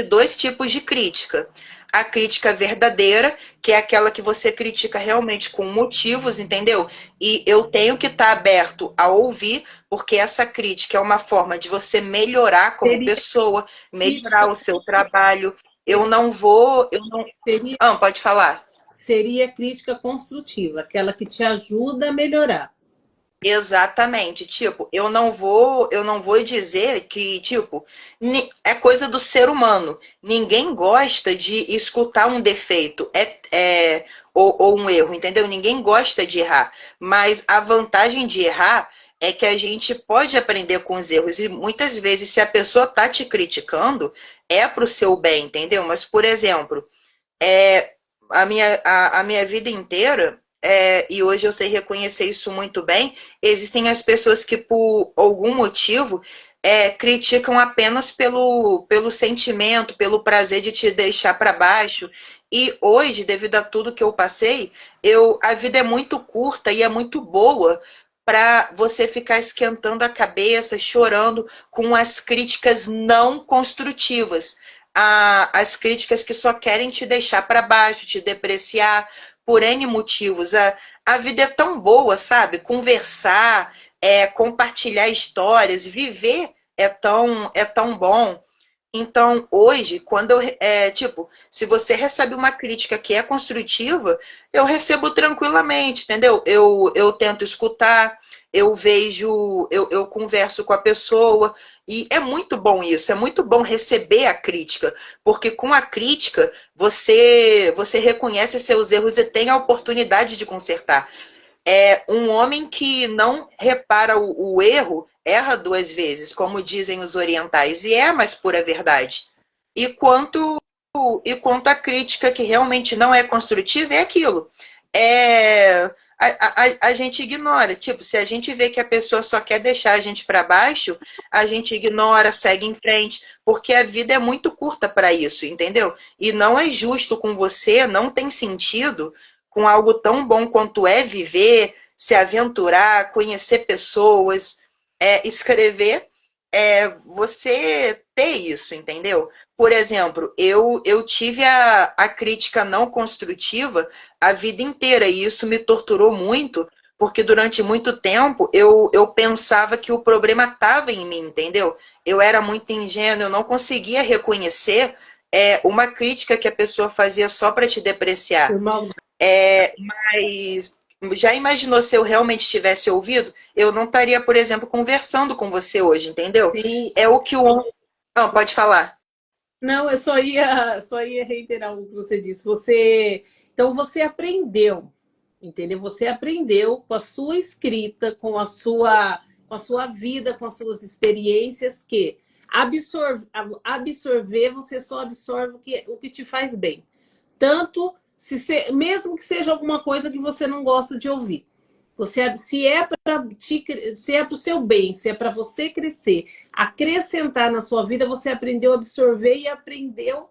dois tipos de crítica. A crítica verdadeira, que é aquela que você critica realmente com motivos, entendeu? E eu tenho que estar aberto a ouvir, porque essa crítica é uma forma de você melhorar como Seria pessoa, melhorar crítica, o seu trabalho. Eu não vou, eu não. seria, Ah, pode falar. seria crítica construtiva, aquela que te ajuda a melhorar. Exatamente, tipo, eu não vou dizer que, tipo, é coisa do ser humano. Ninguém gosta de escutar um defeito, ou um erro, entendeu? Ninguém gosta de errar. Mas a vantagem de errar é que a gente pode aprender com os erros. E muitas vezes, se a pessoa tá te criticando, é pro seu bem, entendeu? Mas, por exemplo, é, a minha vida inteira, e hoje eu sei reconhecer isso muito bem, existem as pessoas que, por algum motivo, criticam apenas pelo sentimento, pelo prazer de te deixar para baixo. E hoje, devido a tudo que eu passei, a vida é muito curta e é muito boa para você ficar esquentando a cabeça, chorando com as críticas não construtivas, as críticas que só querem te deixar para baixo, te depreciar por N motivos. A vida é tão boa, sabe? Conversar, compartilhar histórias, viver é tão bom. Então, hoje, quando tipo, se você recebe uma crítica que é construtiva, eu recebo tranquilamente, entendeu? Eu tento escutar, eu vejo, eu converso com a pessoa, e é muito bom isso, é muito bom receber a crítica, porque com a crítica você reconhece seus erros e tem a oportunidade de consertar. Um homem que não repara o erro erra duas vezes, como dizem os orientais, e é a mais pura verdade. E quanto à crítica que realmente não é construtiva, é aquilo. É, a gente ignora. Tipo, se a gente vê que a pessoa só quer deixar a gente para baixo, a gente ignora, segue em frente, porque a vida é muito curta para isso, entendeu? E não é justo com você, não tem sentido com algo tão bom quanto é viver, se aventurar, conhecer pessoas, escrever, você ter isso, entendeu? Por exemplo, eu tive a crítica não construtiva a vida inteira e isso me torturou muito, porque durante muito tempo eu pensava que o problema estava em mim, entendeu? Eu era muito ingênuo, eu não conseguia reconhecer uma crítica que a pessoa fazia só para te depreciar. Por mal. Mas já imaginou se eu realmente tivesse ouvido? Eu não estaria, por exemplo, conversando com você hoje, entendeu? Sim. É o que o homem. Não, pode falar. Não, eu só ia reiterar o que você disse. Então você aprendeu, entendeu? Você aprendeu com a sua escrita, com a sua vida, com as suas experiências, que absorver, você só absorve o que te faz bem. Tanto mesmo que seja alguma coisa que você não gosta de ouvir. Se é para se é para o seu bem, se é para você crescer, acrescentar na sua vida, você aprendeu a absorver e aprendeu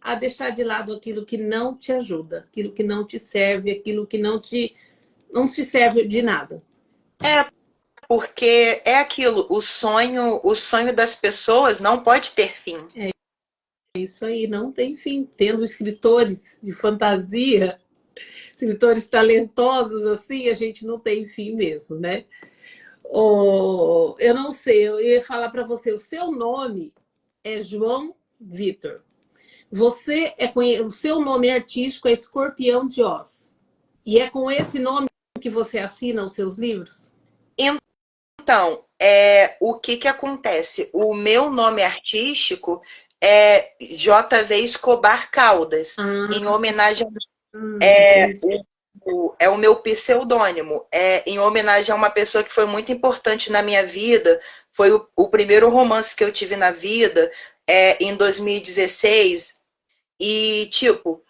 a deixar de lado aquilo que não te ajuda, aquilo que não te serve, aquilo que não te serve de nada. É, porque é aquilo, o sonho das pessoas não pode ter fim. É isso aí, não tem fim. Tendo escritores de fantasia, escritores talentosos assim, a gente não tem fim mesmo, né? Eu não sei, eu ia falar para você, o seu nome é João Vitor. O seu nome artístico é Escorpião de Oz. E é com esse nome que você assina os seus livros? Então, o que que acontece? O meu nome artístico é JV Escobar Caldas, em Ah, homenagem entendi. é o meu pseudônimo, em homenagem a uma pessoa que foi muito importante na minha vida. Foi o primeiro romance que eu tive na vida, em 2016. E, tipo,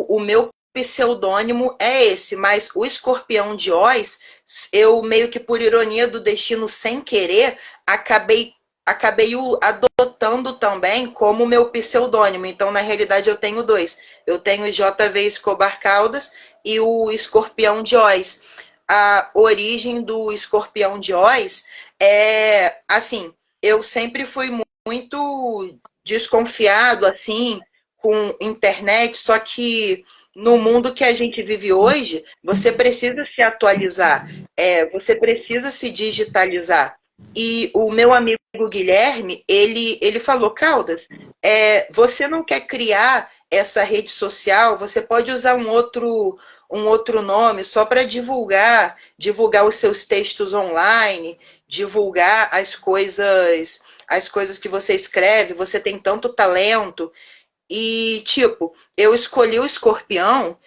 o meu pseudônimo é esse, mas o Escorpião de Oz, eu meio que por ironia do destino, sem querer, acabei o adotando também como meu pseudônimo. Então, na realidade, eu tenho dois. Eu tenho o JV Escobar Caldas e o Escorpião de Oz. A origem do Escorpião de Oz é assim, eu sempre fui muito desconfiado assim com internet, só que no mundo que a gente vive hoje, você precisa se atualizar, você precisa se digitalizar. E o meu amigo Guilherme, ele falou, Caldas, você não quer criar essa rede social, você pode usar um outro nome só para divulgar os seus textos online, divulgar as coisas que você escreve, você tem tanto talento. E, tipo, eu escolhi o escorpião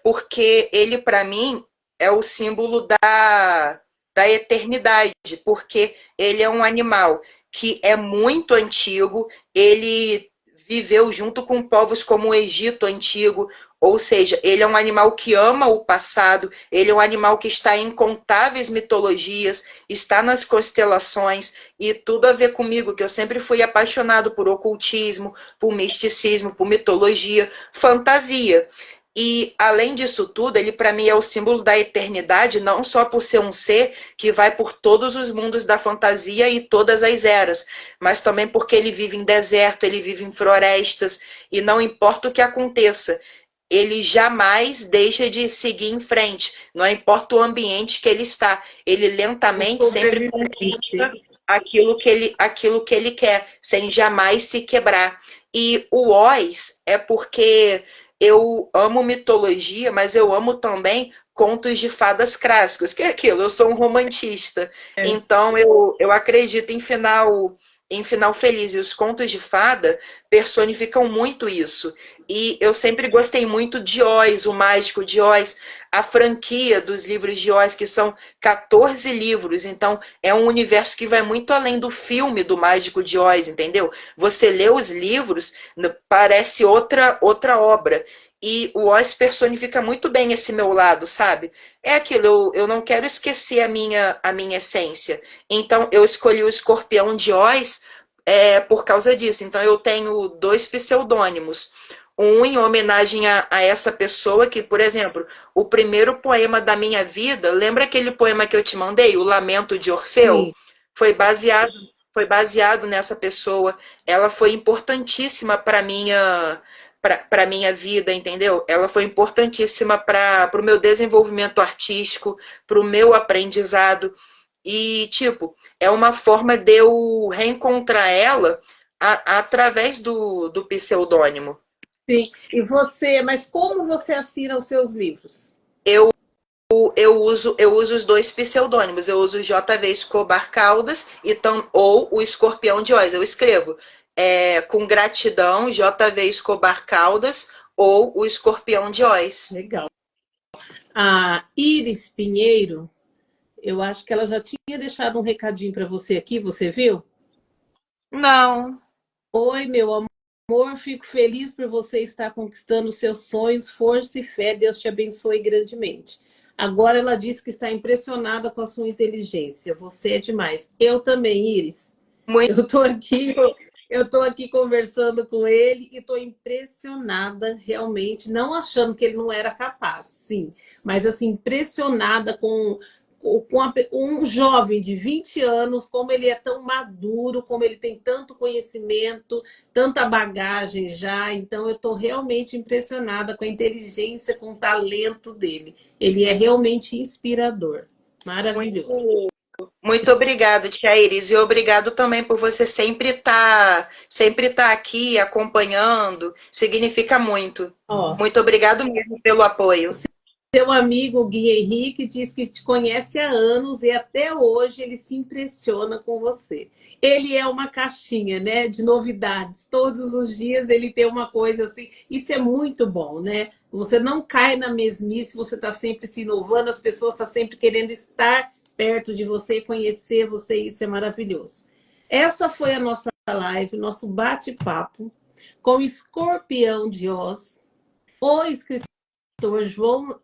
porque ele, para mim, é o símbolo da eternidade, porque ele é um animal que é muito antigo, ele viveu junto com povos como o Egito antigo, ou seja, ele é um animal que ama o passado, ele é um animal que está em incontáveis mitologias, está nas constelações, e tudo a ver comigo, que eu sempre fui apaixonado por ocultismo, por misticismo, por mitologia, fantasia. E, além disso tudo, ele para mim é o símbolo da eternidade, não só por ser um ser que vai por todos os mundos da fantasia e todas as eras, mas também porque ele vive em deserto, ele vive em florestas, e não importa o que aconteça, ele jamais deixa de seguir em frente, não importa o ambiente que ele está, ele Um lentamente sempre conquista sobrevivente. aquilo que ele quer, sem jamais se quebrar. E o Oz é porque eu amo mitologia, mas eu amo também contos de fadas clássicos, que é aquilo, eu sou um romantista. Então eu acredito em final feliz. E os contos de fada personificam muito isso. E eu sempre gostei muito de Oz, o mágico de Oz, a franquia dos livros de Oz, que são 14 livros. Então é um universo que vai muito além do filme do Mágico de Oz, entendeu? Você lê os livros, parece outra obra. E o Oz personifica muito bem esse meu lado, sabe? É aquilo, eu não quero esquecer a minha essência. Então, eu escolhi o Escorpião de Oz por causa disso. Então, eu tenho dois pseudônimos. Um em homenagem a essa pessoa que, por exemplo, o primeiro poema da minha vida, lembra aquele poema que eu te mandei, O Lamento de Orfeu? Sim. Foi baseado, foi baseado nessa pessoa. Ela foi importantíssima para minha vida, entendeu? Ela foi importantíssima para o meu desenvolvimento artístico, para o meu aprendizado. E, tipo, é uma forma de eu reencontrar ela através do pseudônimo. Sim. E você, mas como você assina os seus livros? Eu, eu uso os dois pseudônimos. Eu uso o JV Escobar Caldas ou o Escorpião de Oz. Eu escrevo com gratidão, JV Escobar Caldas ou o Escorpião de Oz. Legal. A Iris Pinheiro, eu acho que ela já tinha deixado um recadinho para você aqui, você viu? Não, Oi, meu amor, fico feliz por você estar conquistando seus sonhos, força e fé, Deus te abençoe grandemente. Agora ela disse que está impressionada com a sua inteligência, você é demais. Eu também, Iris. muito. Eu tô aqui conversando com ele e estou impressionada realmente, não achando que ele não era capaz, sim, mas assim, impressionada um jovem de 20 anos, como ele é tão maduro, como ele tem tanto conhecimento, tanta bagagem já. Então, eu estou realmente impressionada com a inteligência, com o talento dele. Ele é realmente inspirador. Maravilhoso. Muito obrigada, tia Iris, e obrigado também por você sempre tá aqui acompanhando, significa muito. Ó, Muito obrigado mesmo pelo apoio. Seu amigo Gui Henrique diz que te conhece há anos e até hoje ele se impressiona com você. Ele é uma caixinha, né, de novidades. Todos os dias ele tem uma coisa assim. Isso é muito bom, né? Você não cai na mesmice, você está sempre se inovando, as pessoas estão sempre querendo estar perto de você, conhecer você, e isso é maravilhoso. Essa foi a nossa live, nosso bate-papo com o Escorpião de Oz, o escritor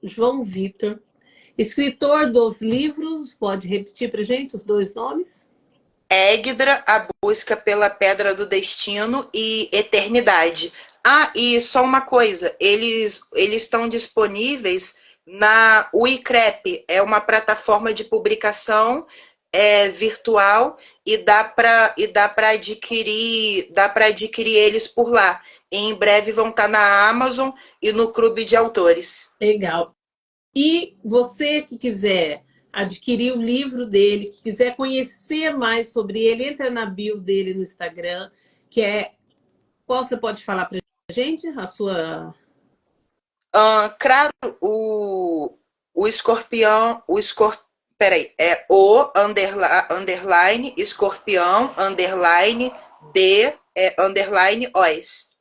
João Vitor, escritor dos livros, pode repetir para a gente os dois nomes? Égdra, a busca pela Pedra do Destino e Eternidade. Ah, e só uma coisa, eles estão disponíveis na Wicrep, é uma plataforma de publicação virtual e dá para adquirir eles por lá. E em breve vão estar na Amazon e no Clube de Autores. Legal. E você que quiser adquirir o livro dele, que quiser conhecer mais sobre ele, entra na bio dele no Instagram, que é... Qual você pode falar para a gente? A sua... Claro, o escorpião, peraí, é o underline, escorpião, underline, de, underline, os.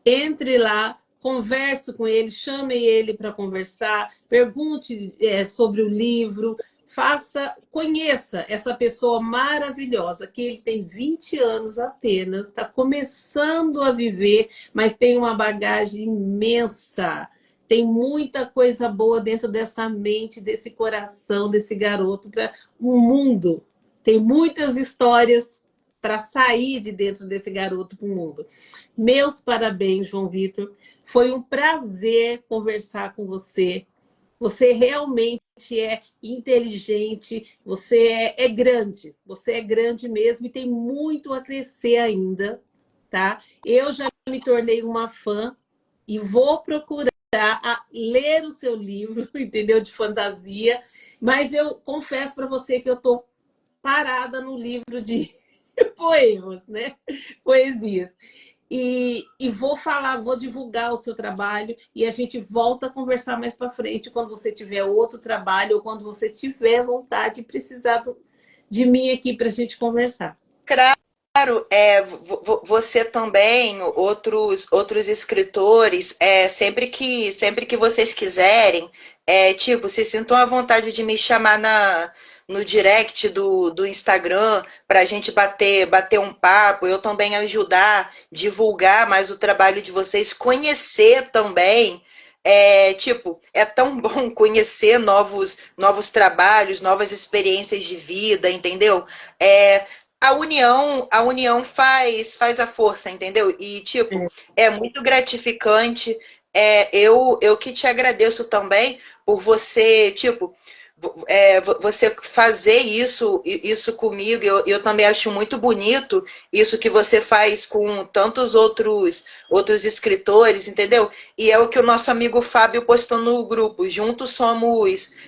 Entre lá, converse com ele, chame ele para conversar, pergunte sobre o livro, conheça essa pessoa maravilhosa, que ele tem 20 anos apenas, está começando a viver, mas tem uma bagagem imensa. Tem muita coisa boa dentro dessa mente, desse coração, desse garoto para o mundo. Tem muitas histórias para sair de dentro desse garoto para o mundo. Meus parabéns, João Vitor. Foi um prazer conversar com você. Você realmente é inteligente, você é grande mesmo e tem muito a crescer ainda, tá? Eu já me tornei uma fã e vou procurar ler o seu livro, entendeu? De fantasia, mas eu confesso para você que eu estou parada no livro de poemas, né? Poesias. E vou divulgar o seu trabalho e a gente volta a conversar mais para frente quando você tiver outro trabalho ou quando você tiver vontade e precisar de mim aqui para a gente conversar. Claro, você também, outros escritores, sempre que vocês quiserem, tipo, se sintam à vontade de me chamar no direct do Instagram para a gente bater um papo, eu também ajudar, divulgar mais o trabalho de vocês, conhecer também. Tipo, é tão bom conhecer novos trabalhos, novas experiências de vida, entendeu? A união faz a força, entendeu? E, tipo, é muito gratificante. Eu que te agradeço também por você, tipo, você fazer isso comigo. Eu também acho muito bonito isso que você faz com tantos outros escritores, entendeu? E é o que o nosso amigo Fábio postou no grupo. Juntos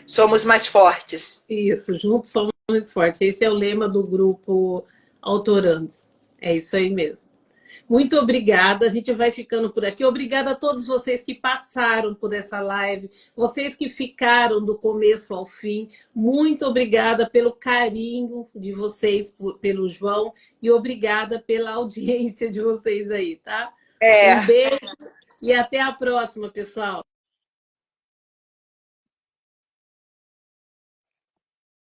somos mais fortes. Isso, juntos somos mais fortes. Esse é o lema do grupo Autorandos. É isso aí mesmo. Muito obrigada, a gente vai ficando por aqui. Obrigada a todos vocês que passaram por essa live, vocês que ficaram do começo ao fim. Muito obrigada pelo carinho de vocês pelo João e obrigada pela audiência de vocês aí, tá? É. Um beijo e até a próxima, pessoal.